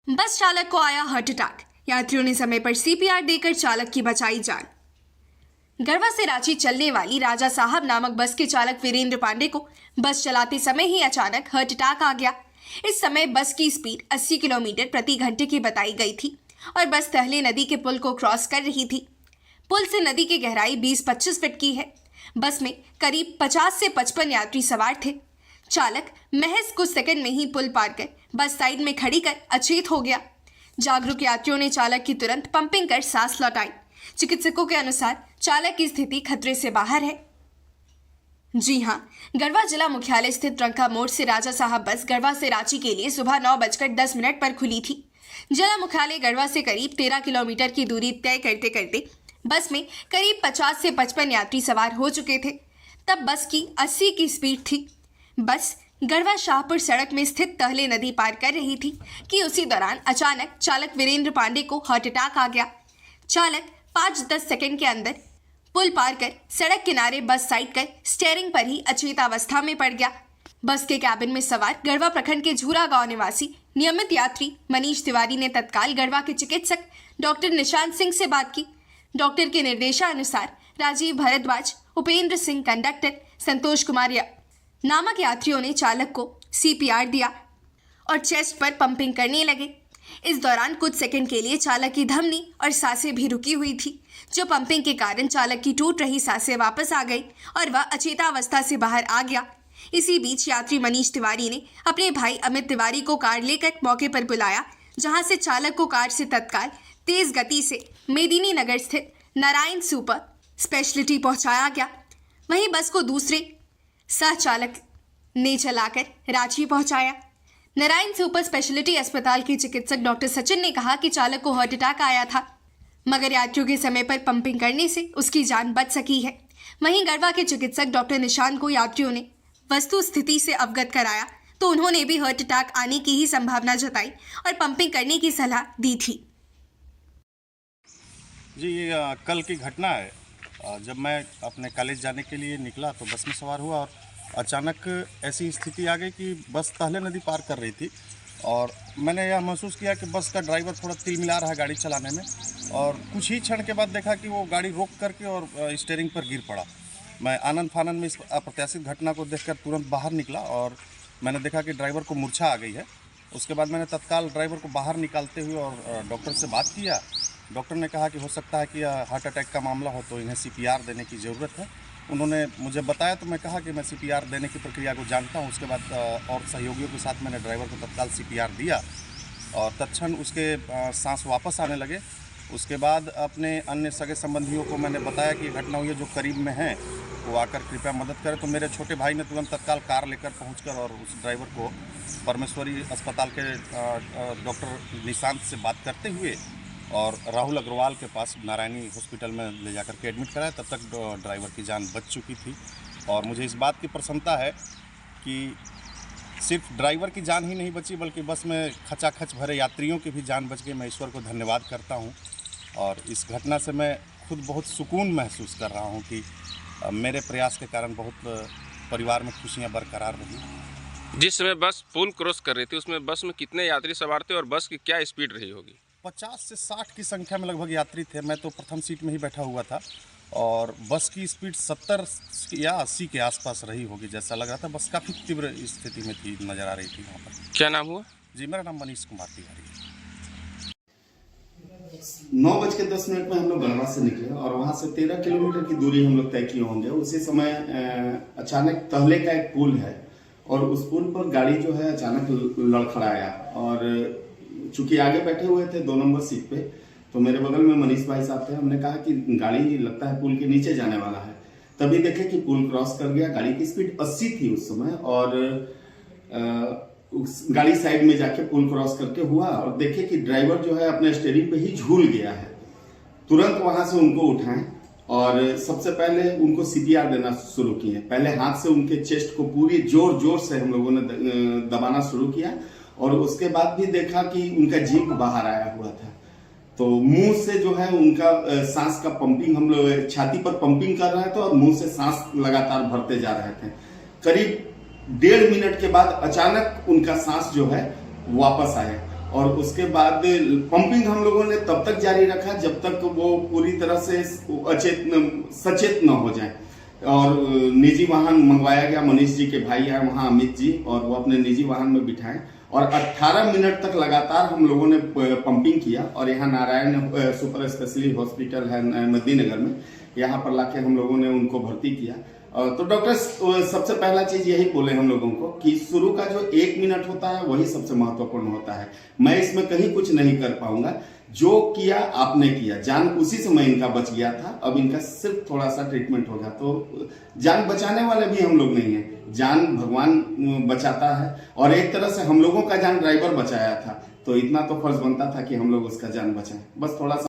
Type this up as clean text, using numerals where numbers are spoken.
बस चालक को आया हार्ट अटैक। यात्रियों ने समय पर सीपीआर देकर चालक की बचाई जान। गढ़वा से रांची चलने वाली राजा साहब नामक बस के चालक वीरेंद्र पांडे को बस चलाते समय ही अचानक हार्ट अटैक आ गया। इस समय बस की स्पीड 80 किलोमीटर प्रति घंटे की बताई गई थी और बस तहले नदी के पुल को क्रॉस कर रही थी। पुल से नदी की गहराई 20-25 फीट की है। बस में करीब 50 से 55 यात्री सवार थे। चालक महज कुछ सेकंड में ही पुल पार कर बस साइड में खड़ी कर अचेत हो गया। जागरूक यात्रियों ने चालक की तुरंत पंपिंग कर सांस लौटाई। चिकित्सकों के अनुसार चालक की स्थिति खतरे से बाहर है। जी हां, गढ़वा जिला मुख्यालय स्थित रंका मोड़ से राजा साहब बस गढ़वा से रांची के लिए सुबह 9:10 पर खुली थी। जिला मुख्यालय गढ़वा से करीब 13 किलोमीटर की दूरी तय करते करते बस में करीब 50 से 55 यात्री सवार हो चुके थे। तब बस की 80 की स्पीड थी। बस गढ़वा शाहपुर सड़क में स्थित तहले नदी पार कर रही थी कि उसी दौरान अचानक चालक वीरेंद्र पांडे को हार्ट अटैक आ गया। चालक 5-10 सेकंड के अंदर पुल पार कर सड़क किनारे बस साइड कर स्टीयरिंग पर ही अचेतावस्था में पड़ गया। बस के कैबिन में सवार गढ़वा प्रखंड के झूरा गांव निवासी नियमित यात्री मनीष तिवारी ने तत्काल गढ़वा के चिकित्सक डॉक्टर निशांत सिंह से बात की। डॉक्टर के निर्देशानुसार राजीव भारद्वाज, उपेंद्र सिंह कंडक्टर, संतोष कुमार नामक यात्रियों ने चालक को सीपीआर दिया और चेस्ट पर पंपिंग करने लगे। इस दौरान कुछ सेकंड के लिए चालक की धमनी और सांसें भी रुकी हुई थी, जो पंपिंग के कारण चालक की टूट रही सांसें वापस आ गई और वह अचेतावस्था से बाहर आ गया। इसी बीच यात्री मनीष तिवारी ने अपने भाई अमित तिवारी को कार लेकर मौके पर बुलाया, जहां से चालक को कार से तत्काल तेज गति से मेदिनी नगर स्थित नारायण सुपर स्पेशलिटी पहुंचाया गया। वहीं बस को दूसरे सहचालक ने चलाकर रांची पहुंचाया। नारायण सुपर स्पेशलिटी अस्पताल के चिकित्सक डॉक्टर सचिन ने कहा कि चालक को हार्ट अटैक आया था, मगर यात्रियों के समय पर पंपिंग करने से उसकी जान बच सकी है। वहीं गढ़वा के चिकित्सक डॉक्टर निशांत को यात्रियों ने वस्तु स्थिति से अवगत कराया तो उन्होंने भी हार्ट अटैक आने की ही संभावना जताई और पंपिंग करने की सलाह दी थी। जी, ये कल की घटना है। जब मैं अपने कॉलेज जाने के लिए निकला तो बस में सवार हुआ और अचानक ऐसी स्थिति आ गई कि बस तहले नदी पार कर रही थी और मैंने यह महसूस किया कि बस का ड्राइवर थोड़ा तिलमिला रहा है गाड़ी चलाने में, और कुछ ही क्षण के बाद देखा कि वो गाड़ी रोक करके और स्टीयरिंग पर गिर पड़ा। मैं आनंद फानंद में इस अप्रत्याशित घटना को देखकर तुरंत बाहर निकला और मैंने देखा कि ड्राइवर को मूर्छा आ गई है। उसके बाद मैंने तत्काल ड्राइवर को बाहर निकालते हुए और डॉक्टर से बात किया। डॉक्टर ने कहा कि हो सकता है कि हार्ट अटैक का मामला हो तो इन्हें सीपीआर देने की ज़रूरत है। उन्होंने मुझे बताया तो मैं कहा कि मैं सीपीआर देने की प्रक्रिया को जानता हूं। उसके बाद और सहयोगियों के साथ मैंने ड्राइवर को तत्काल सीपीआर दिया और तत्क्षण उसके सांस वापस आने लगे। उसके बाद अपने अन्य सगे संबंधियों को मैंने बताया कि घटना हुई है, जो करीब में हैं वो आकर कृपया मदद करें। तो मेरे छोटे भाई ने तुरंत तत्काल कार लेकर पहुँच और उस ड्राइवर को परमेश्वरी अस्पताल के डॉक्टर निशांत से बात करते हुए और राहुल अग्रवाल के पास नारायणी हॉस्पिटल में ले जाकर के एडमिट कराया। तब तक ड्राइवर की जान बच चुकी थी और मुझे इस बात की प्रसन्नता है कि सिर्फ ड्राइवर की जान ही नहीं बची बल्कि बस में खचाखच भरे यात्रियों की भी जान बच गई। मैं ईश्वर को धन्यवाद करता हूं और इस घटना से मैं खुद बहुत सुकून महसूस कर रहा हूं कि मेरे प्रयास के कारण बहुत परिवार में खुशियाँ बरकरार रही। जिस समय बस पुल क्रॉस कर रही थी उसमें बस में कितने यात्री सवार थे और बस की क्या स्पीड रही होगी? 50 से 60 की संख्या में लगभग यात्री थे। मैं तो प्रथम सीट में ही बैठा हुआ था और बस की स्पीड 70 या 80 के आसपास रही होगी, जैसा लग रहा था। बस काफ़ी तीव्र स्थिति में थी, नज़र आ रही थी वहाँ पर। क्या नाम हुआ? जी, मेरा नाम मनीष कुमार तिवारी है। 9:10 में हम लोग गढ़वा से निकले और वहाँ से 13 किलोमीटर की दूरी हम लोग तय किए होंगे। उसी समय अचानक तहले का एक पुल है और उस पुल पर गाड़ी जो है अचानक लड़खड़ाया और चूंकि आगे बैठे हुए थे 2 नंबर सीट पे, तो मेरे बगल में मनीष भाई साहब थे। हमने कहा कि गाड़ी लगता है पुल के नीचे जाने वाला है। तभी देखे कि पुल क्रॉस कर गया। गाड़ी की स्पीड 80 थी उस समय और गाड़ी साइड में जाके पुल क्रॉस करके हुआ और देखे कि ड्राइवर जो है अपने स्टीयरिंग पे ही झूल गया है। तुरंत वहां से उनको उठाएं और सबसे पहले उनको सीपीआर देना शुरू किए। पहले हाथ से उनके चेस्ट को पूरी जोर जोर से हम लोगों ने दबाना शुरू किया और उसके बाद भी देखा कि उनका जीभ बाहर आया हुआ था। तो मुंह से जो है उनका सांस का पंपिंग, हम लोग छाती पर पंपिंग कर रहे थे और मुंह से सांस लगातार भरते जा रहे थे। करीब 1.5 मिनट के बाद अचानक उनका सांस जो है वापस आया और उसके बाद पंपिंग हम लोगों ने तब तक जारी रखा जब तक वो पूरी तरह से सचेत न हो जाए। और निजी वाहन मंगवाया गया, मनीष जी के भाई है वहाँ अमित जी, और वो अपने निजी वाहन में बिठाए और 18 मिनट तक लगातार हम लोगों ने पंपिंग किया। और यहाँ नारायण सुपर स्पेशलिस्ट हॉस्पिटल है मद्दीनगर में, यहाँ पर लाके हम लोगों ने उनको भर्ती किया। तो डॉक्टर सबसे पहला चीज यही बोले हम लोगों को कि शुरू का जो 1 मिनट होता है वही सबसे महत्वपूर्ण होता है। मैं इसमें कहीं कुछ नहीं कर पाऊंगा, जो किया आपने किया, जान उसी से मैं इनका बच गया था। अब इनका सिर्फ थोड़ा सा ट्रीटमेंट होगा तो जान बचाने वाले भी हम लोग नहीं है, जान भगवान बचाता है। और एक तरह से हम लोगों का जान ड्राइवर बचाया था, तो इतना तो फर्ज बनता था कि हम लोग उसका जान बचाएं। बस थोड़ा सा